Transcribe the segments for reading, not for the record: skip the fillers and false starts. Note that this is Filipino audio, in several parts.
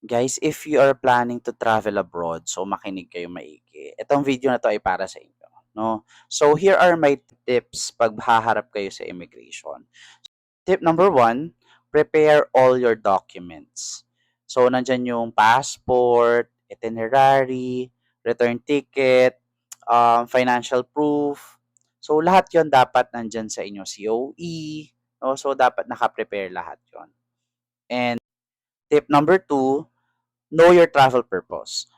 Guys, if you are planning to travel abroad, so makinig kayo maigi. Itong video na to ay para sa inyo, no? So here are my tips pag haharap kayo sa immigration. Tip number one, prepare all your documents. So nandyan yung passport, itinerary, return ticket, financial proof. So lahat yon dapat nandyan sa inyo, COE, no? So dapat naka-prepare lahat yon. And tip number two, know your travel purpose.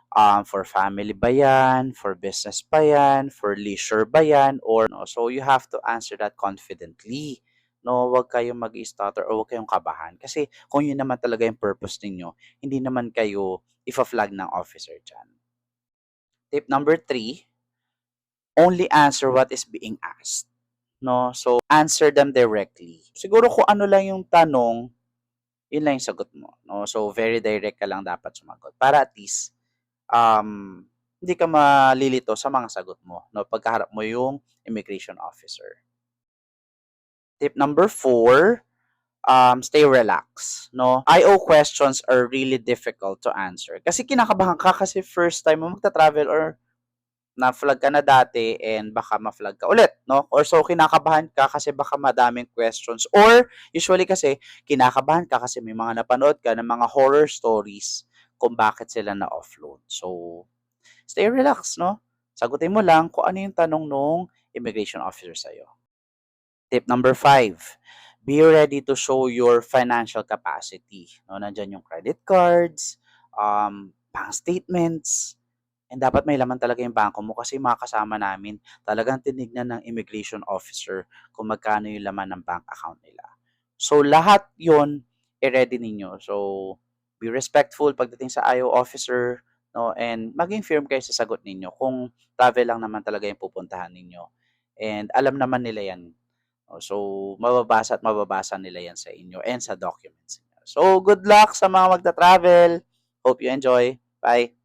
For family ba yan? For business ba yan? For leisure ba yan? Or no? So you have to answer that confidently. No, wag kayong mag-stutter or wag kayong kabahan. Kasi kung yun naman talaga yung purpose ninyo, hindi naman kayo ifa-flag ng officer dyan. Tip number three, only answer what is being asked. No? So answer them directly. Siguro kung ano lang yung tanong, yun lang yung sagot mo. No? So very direct ka lang dapat sumagot. Para at least hindi ka malilito sa mga sagot mo, no, pagkaharap mo yung immigration officer. Tip number four, stay relaxed, no? IO questions are really difficult to answer. Kasi kinakabahan ka kasi first time mo magta-travel or na-flag ka na dati and baka ma-flag ka ulit, no? Or so kinakabahan ka kasi baka madaming questions. Or usually kasi kinakabahan ka kasi may mga napanood ka ng mga horror stories kung bakit sila na-offload. So, stay relaxed, no? Sagutin mo lang kung ano yung tanong nung immigration officer sa'yo. Tip number five, be ready to show your financial capacity. No, nandyan yung credit cards, bank statements, and dapat may laman talaga yung bangko mo kasi mga kasama namin, talagang tinignan ng immigration officer kung magkano yung laman ng bank account nila. So, lahat yon i-ready ninyo. So, be respectful pagdating sa IO officer, no? And maging firm kayo sa sagot ninyo kung travel lang naman talaga yung pupuntahan ninyo. And alam naman nila yan. No? So, mababasa at mababasa nila yan sa inyo and sa documents. So, good luck sa mga magta-travel. Hope you enjoy. Bye!